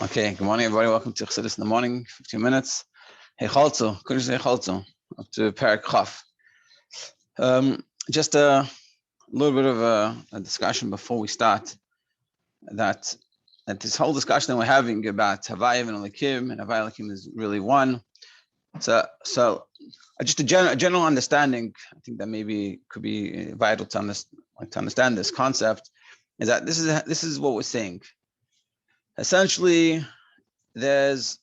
Okay, good morning, everybody. Welcome to Chassidus in the morning, 15 minutes. Heichaltzu, Kuntres Heichaltzu, up to Parak Chaf. Just a little bit of a discussion before we start. That this whole discussion that we're having about Havaya and Elikim, and Havaya and Elikim is really one. So just a general understanding, I think that maybe could be vital to understand this concept, is that this is what we're saying. Essentially, there's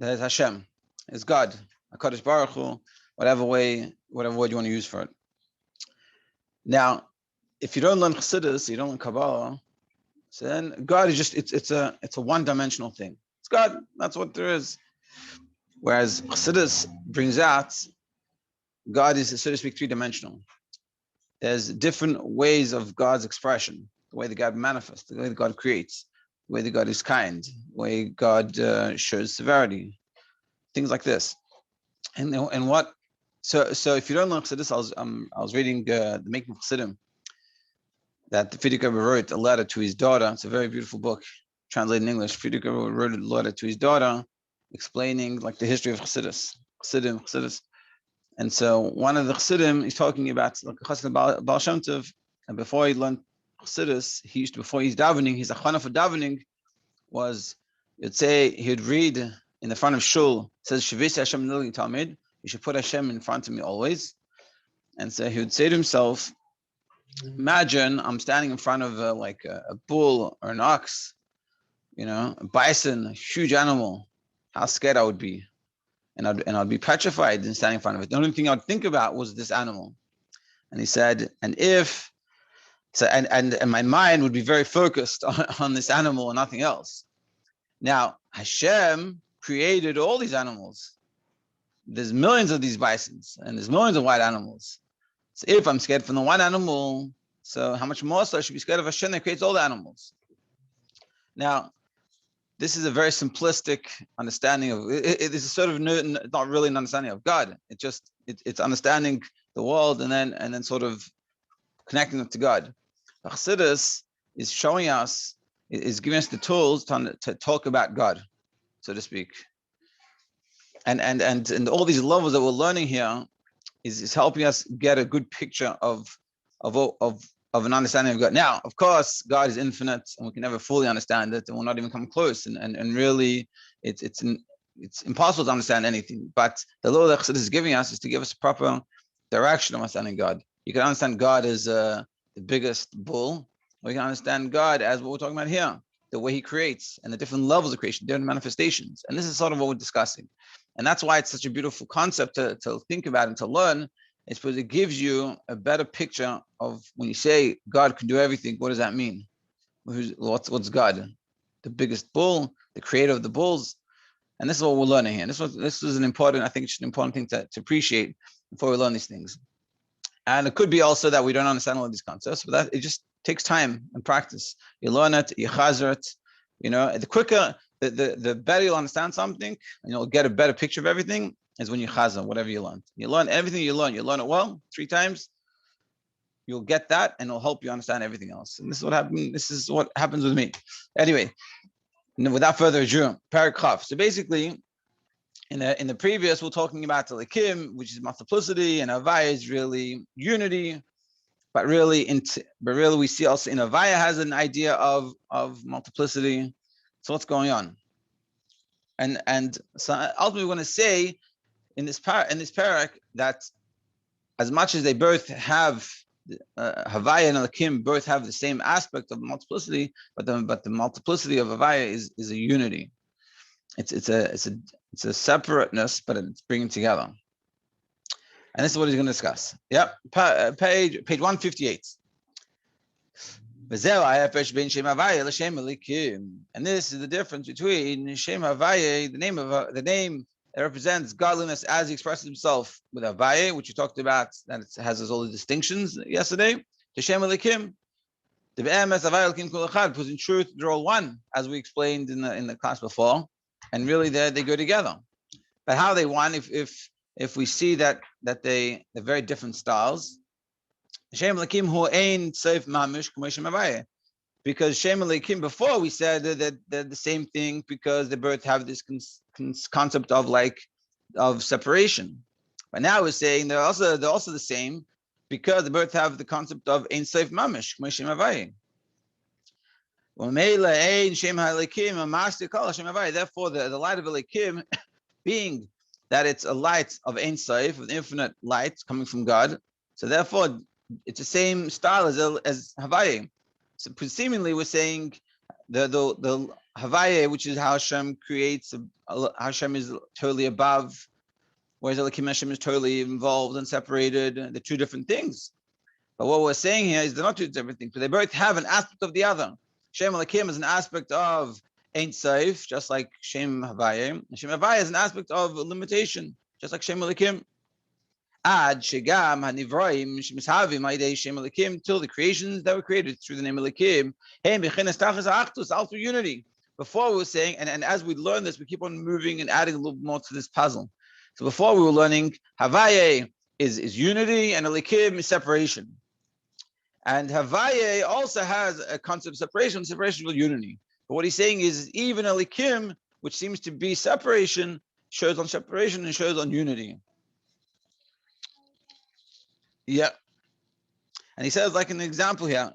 Hashem, it's God, HaKadosh Baruch Hu, whatever word you want to use for it. Now, if you don't learn Chassidus, you don't learn Kabbalah, so then God is just it's a one-dimensional thing. It's God, that's what there is. Whereas Chassidus brings out God is, so to speak, three-dimensional. There's different ways of God's expression, the way that God manifests, the way that God creates, the way that God is kind, the way God shows severity, things like this. And what? So if you don't learn Chassidus, I was reading the Making of Chassidim that the Rebbe wrote a letter to his daughter. It's a very beautiful book, translated in English. Rebbe wrote a letter to his daughter, explaining like the history of Chassidus. And so one of the Chassidim, he's talking about like Chassid Baal Shem Tov, and before he learned Chassidus, before he's davening, his achana for davening was, you'd say, he'd read in the front of shul, it says, Shavisi Hashem Nili Talmid, you should put Hashem in front of me always. And so he would say to himself, imagine I'm standing in front of a bull or an ox, a bison, a huge animal, how scared I would be. And I'd be petrified in standing in front of it. The only thing I'd think about was this animal. And he said, and my mind would be very focused on this animal and nothing else. Now, Hashem created all these animals. There's millions of these bisons and there's millions of white animals. So if I'm scared from the one animal, so how much more so I should be scared of Hashem that creates all the animals? Now, this is a very simplistic understanding of it. It is sort of not really an understanding of God. It's understanding the world and then sort of connecting it to God. Chassidus is showing us, is giving us the tools to talk about God, so to speak. And all these levels that we're learning here is helping us get a good picture of an understanding of God. Now, of course, God is infinite, and we can never fully understand it, and we'll not even come close. And really, it's impossible to understand anything. But the law that Chassidus is giving us is to give us a proper direction of understanding God. You can understand God as the biggest bull, or you can understand God as what we're talking about here, the way He creates and the different levels of creation, different manifestations. And this is sort of what we're discussing. And that's why it's such a beautiful concept to think about and to learn. It's because it gives you a better picture of when you say God can do everything. What does that mean? What's God? The biggest bull, the creator of the bulls. And this is what we're learning here. This is an important thing to appreciate before we learn these things. And it could be also that we don't understand all of these concepts, but that it just takes time and practice. You learn it, you chazer it. The quicker, the better you'll understand something, and you'll get a better picture of everything, is when you chazer whatever you learned. You learn everything you learn. You learn it well 3 times. You'll get that, and it'll help you understand everything else. And this is what happened. This is what happens with me. Anyway, without further ado, Parak Chaf. So basically, in the previous, we're talking about Elikim, which is multiplicity, and Havaya is really unity. But really, we see also in Havaya has an idea of multiplicity. So what's going on? And so ultimately, we're going to say in this parak that as much as they both have Havaya and Elikim both have the same aspect of multiplicity, but the multiplicity of Havaya is a unity. It's a separateness, but it's bringing together. And this is what he's going to discuss. Yep, page 158. And this is the difference between Shem Havaya, the name that represents godliness as he expresses himself with Havaya, which you talked about, that it has all the distinctions yesterday, to Shem Elikim. The BMS Havaya Elikim Kol Echad, because in truth they're all one, as we explained in the class before, and really they go together. But how they one, if we see that they're very different styles. Shem Elikim Hu Ein Seif Mamish K'mo Shem Havaya. because Shem Elokim, before we said that they're the same thing because they both have this concept of separation. But now we're saying they're also the same because they both have the concept of Ein Sof Mamish, K'mo Shem Havayim. Therefore, the light of Elokim, being that it's a light of Ein Sof, an infinite light coming from God, so therefore it's the same style as Havayim. So seemingly we're saying the Havayim, which is how Hashem creates, Hashem is totally above, whereas Elokim Hashem is totally involved and separated. They're two different things. But what we're saying here is they're not two different things, but they both have an aspect of the other. Shem Elokim is an aspect of Ein Sof, just like Shem Havayim. Shem Havayim is an aspect of limitation, just like Shem Elokim. Ad Shegam Hanivroim Shemshavim Aidei Shem Elokim, till the creations that were created through the name Elokim, Hey Bechinas Tachas Achtus, all through unity. Before we were saying, and as we learn this, we keep on moving and adding a little more to this puzzle. So before we were learning, Havayim is unity and Elokim is separation. And Havayim also has a concept of separation with unity. But what he's saying is even Elokim, which seems to be separation, shows on separation and shows on unity. Yeah. And he says, like an example here,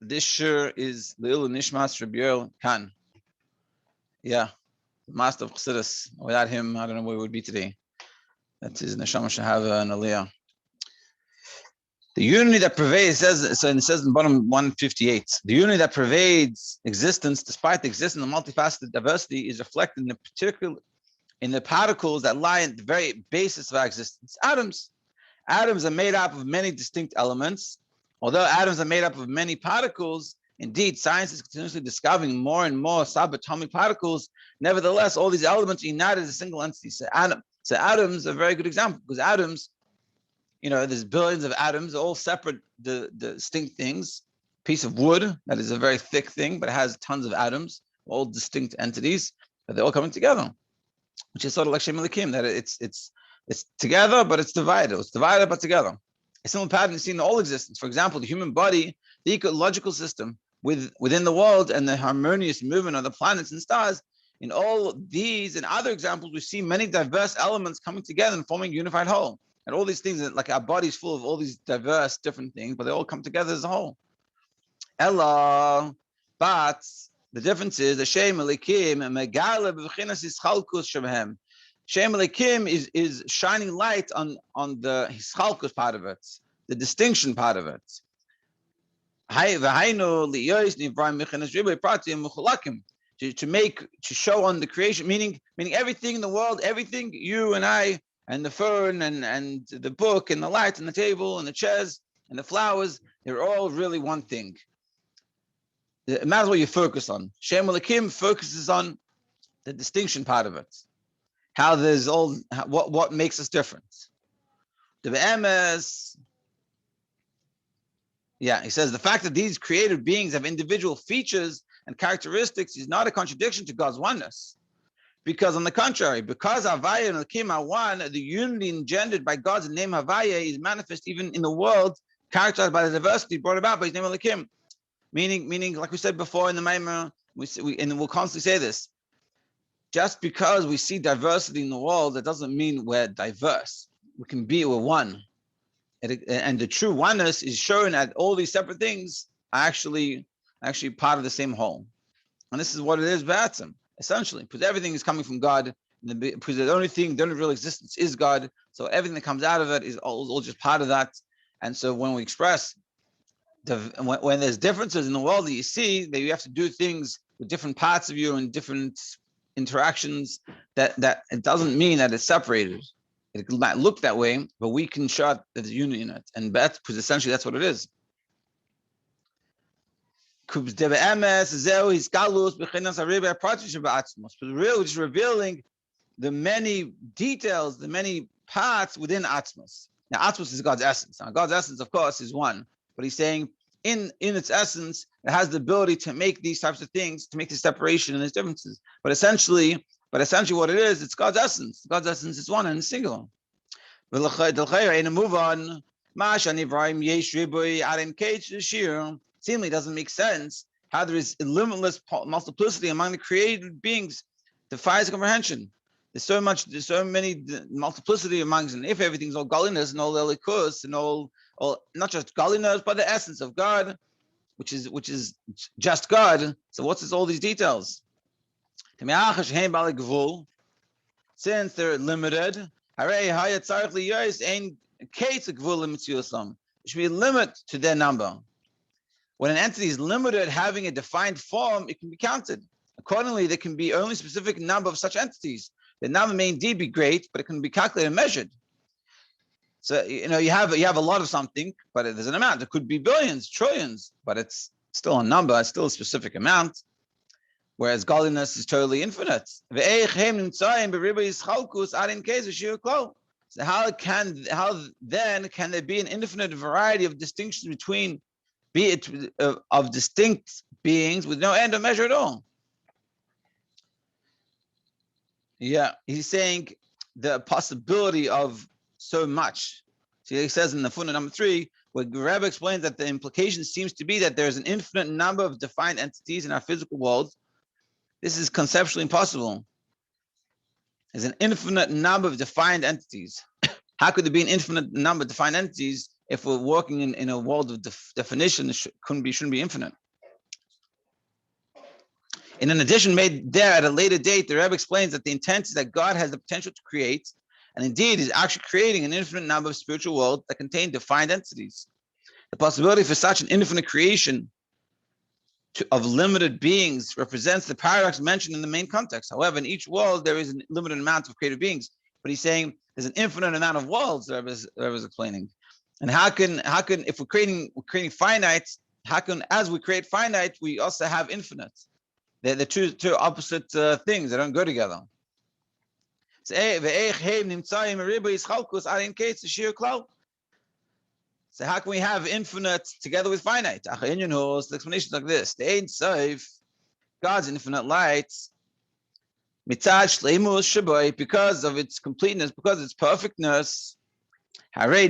this shiur is Leil Nishmas Rebbe Yoel Khan. Yeah, the master of Chassidus. Without him, I don't know where we would be today. That's his neshama should have an aliyah. The unity that pervades, it says in bottom 158, the unity that pervades existence, despite the existence of multifaceted diversity, is reflected in the particles that lie at the very basis of our existence. Atoms. Atoms are made up of many distinct elements. Although atoms are made up of many particles, indeed, science is continuously discovering more and more subatomic particles. Nevertheless, all these elements are united as a single entity. So atoms are a very good example, because atoms, there's billions of atoms, all separate, the distinct things. A piece of wood, that is a very thick thing, but it has tons of atoms, all distinct entities, but they're all coming together, which is sort of like Shem Elokim, that it's together, but it's divided. It's divided, but together. A similar pattern is seen in all existence. For example, the human body, the ecological system within the world, and the harmonious movement of the planets and stars. In all these and other examples, we see many diverse elements coming together and forming a unified whole. And all these things, like our body's full of all these diverse different things, but they all come together as a whole. Ella, but the difference is the Shem Elokim megala b'chinas Heichaltzu shebehem. Shem Elokim is shining light on the Heichaltzu part of it, the distinction part of it. To show on the creation, meaning everything in the world, everything, you and I, and the fern and the book and the light and the table and the chairs and the flowers, they're all really one thing. It matters what you focus on. Shem Elokim focuses on the distinction part of it. How there's what makes us different. The be'emes, he says the fact that these created beings have individual features and characteristics is not a contradiction to God's oneness. Because on the contrary, because Havayim and Elokim are one, the unity engendered by God's name Havayim is manifest even in the world, characterized by the diversity brought about by his name Elokim. Meaning, like we said before in the Maimah, and we'll constantly say this, just because we see diversity in the world, that doesn't mean we're diverse. We're one. And the true oneness is shown that all these separate things are actually part of the same whole. And this is what it is, B'atzim, essentially, because everything is coming from God, because the only real existence is God. So everything that comes out of it is all just part of that. And so when we express, when there's differences in the world that you see, that you have to do things with different parts of you and different interactions, that it doesn't mean that it's separated. It might look that way, but we can show that there's unity in it. And because essentially that's what it is. But really, just revealing the many details, the many parts within Atzmos. Now, Atzmos is God's essence. Now, God's essence, of course, is one. But he's saying, in its essence, it has the ability to make these types of things, to make the separation and its differences. But essentially, what it is, it's God's essence. God's essence is one and singular. seemingly doesn't make sense how there is a limitless multiplicity among the created beings. Defies comprehension. There's so many multiplicity amongst, and if everything's all godliness and all elikus and all not just godliness, but the essence of God, which is just God. So what's this, all these details? Since they're limited, there should be a limit to their number. When an entity is limited, having a defined form, it can be counted. Accordingly, there can be only a specific number of such entities. The number may indeed be great, but it can be calculated and measured. So you have a lot of something, but there's an amount. It could be billions, trillions, but it's still a number. It's still a specific amount. Whereas godliness is totally infinite. So how then can there be an infinite variety of distinctions between of distinct beings with no end or measure at all? Yeah, he's saying the possibility of so much. So he says in the footnote number 3, where Rebbe explains that the implication seems to be that there's an infinite number of defined entities in our physical world. This is conceptually impossible. There's an infinite number of defined entities. How could there be an infinite number of defined entities if we're working in a world of definition? It shouldn't be infinite. In an addition made there at a later date, the Rebbe explains that the intent is that God has the potential to create, and indeed is actually creating an infinite number of spiritual worlds that contain defined entities. The possibility for such an infinite creation of limited beings represents the paradox mentioned in the main context. However, in each world, there is a limited amount of created beings. But he's saying there's an infinite amount of worlds, the Rebbe is explaining. And how can if we're creating finite, how can as we create finite, we also have infinite? They're the two opposite things. They don't go together. So how can we have infinite together with finite? The explanation is like this: the Ein Sof, God's infinite light, because of its completeness, because of its perfectness, it has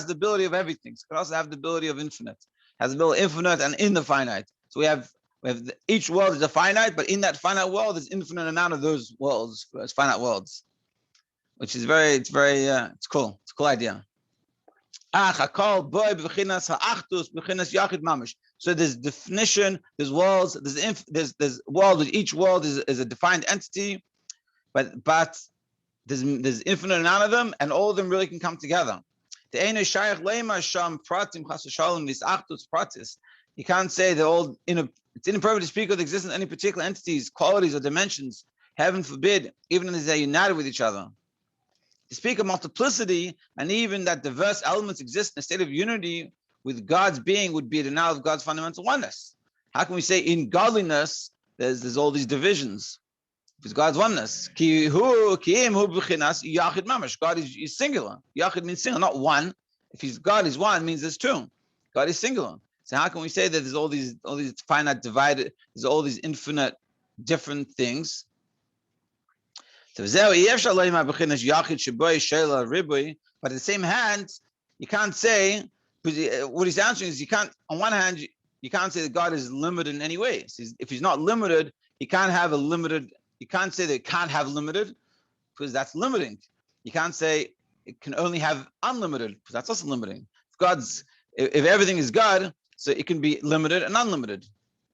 the ability of everything. So it can also have the ability of infinite. It has the ability of infinite and in the finite. So we have each world is a finite, but in that finite world, there's infinite amount of those worlds, those finite worlds, which is it's cool. It's a cool idea. So there's definition, there's worlds, there's world. Each world is a defined entity, but there's infinite amount of them, and all of them really can come together. You can't say they're all it's inappropriate to speak of the existence of any particular entities, qualities, or dimensions. Heaven forbid, even as they're united with each other. To speak of multiplicity and even that diverse elements exist in a state of unity with God's being would be a denial of God's fundamental oneness. How can we say in godliness there's all these divisions? It's God's oneness. God is singular. Yachid means singular, not one. If God is one, it means there's two. God is singular. So how can we say that there's all these finite divided, there's all these infinite different things? So but at the same hand, you can't say, what he's answering is on one hand, you can't say that God is limited in any way. So if he's not limited, he can't have a limited. You can't say that it can't have limited, because that's limiting. You can't say it can only have unlimited, because that's also limiting. If everything is God, so it can be limited and unlimited.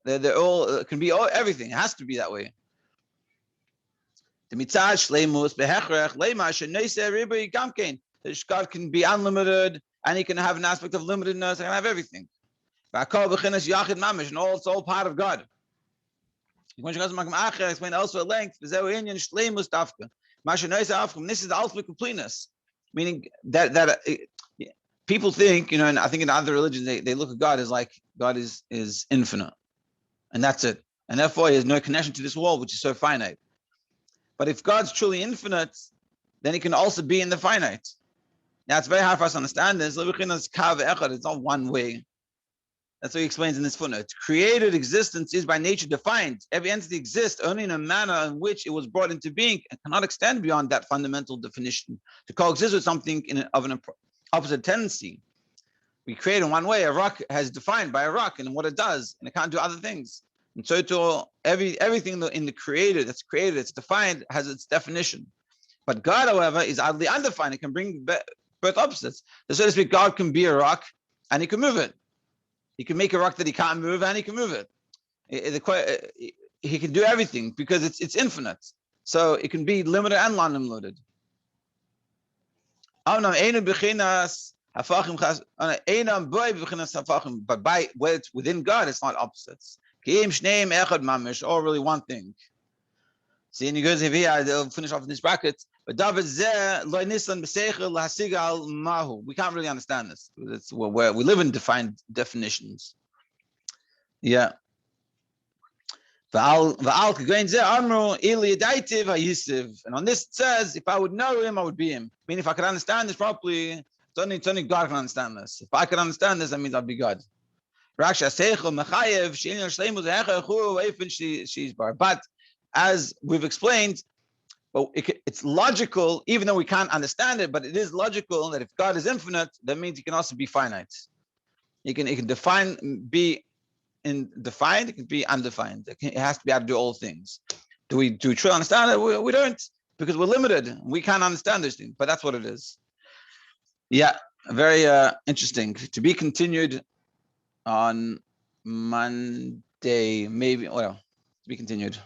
They're all it can be everything. It has to be that way. God can be unlimited, and he can have an aspect of limitedness. He can have everything. And it's all part of God. Explained also at length. This is the ultimate completeness, meaning that people think, and I think in other religions they look at God as like God is infinite, and that's it, and therefore he has no connection to this world, which is so finite. But if God's truly infinite, then he can also be in the finite. Now it's very hard for us to understand this. It's not one way. That's what he explains in this footnote. Created existence is by nature defined. Every entity exists only in a manner in which it was brought into being and cannot extend beyond that fundamental definition to coexist with something of an opposite tendency. we create in one way, a rock has defined by a rock and what it does, and it can't do other things. And so to everything in the created, it's defined, has its definition. But God, however, is oddly undefined. It can bring both opposites. So to speak, God can be a rock and he can move it. He can make a rock that he can't move and he can move it. He can do everything because it's infinite. So it can be limited and non-limited. But by where it's within God, it's not opposites. Or really one thing. See, and he goes here, I'll finish off in this bracket. But we can't really understand this. Where we live in defined definitions. Yeah. And on this it says, if I would know him, I would be him. Meaning, if I could understand this properly, it's only God can understand this. If I could understand this, that means I'd be God. But as we've explained, it's logical, even though we can't understand it, but it is logical that if God is infinite, that means he can also be finite. He can be defined, it can be undefined. It has to be able to do all things. Do we truly understand it? We don't, because we're limited. We can't understand those things, but that's what it is. Yeah, very interesting. To be continued on Monday, maybe. Well, to be continued.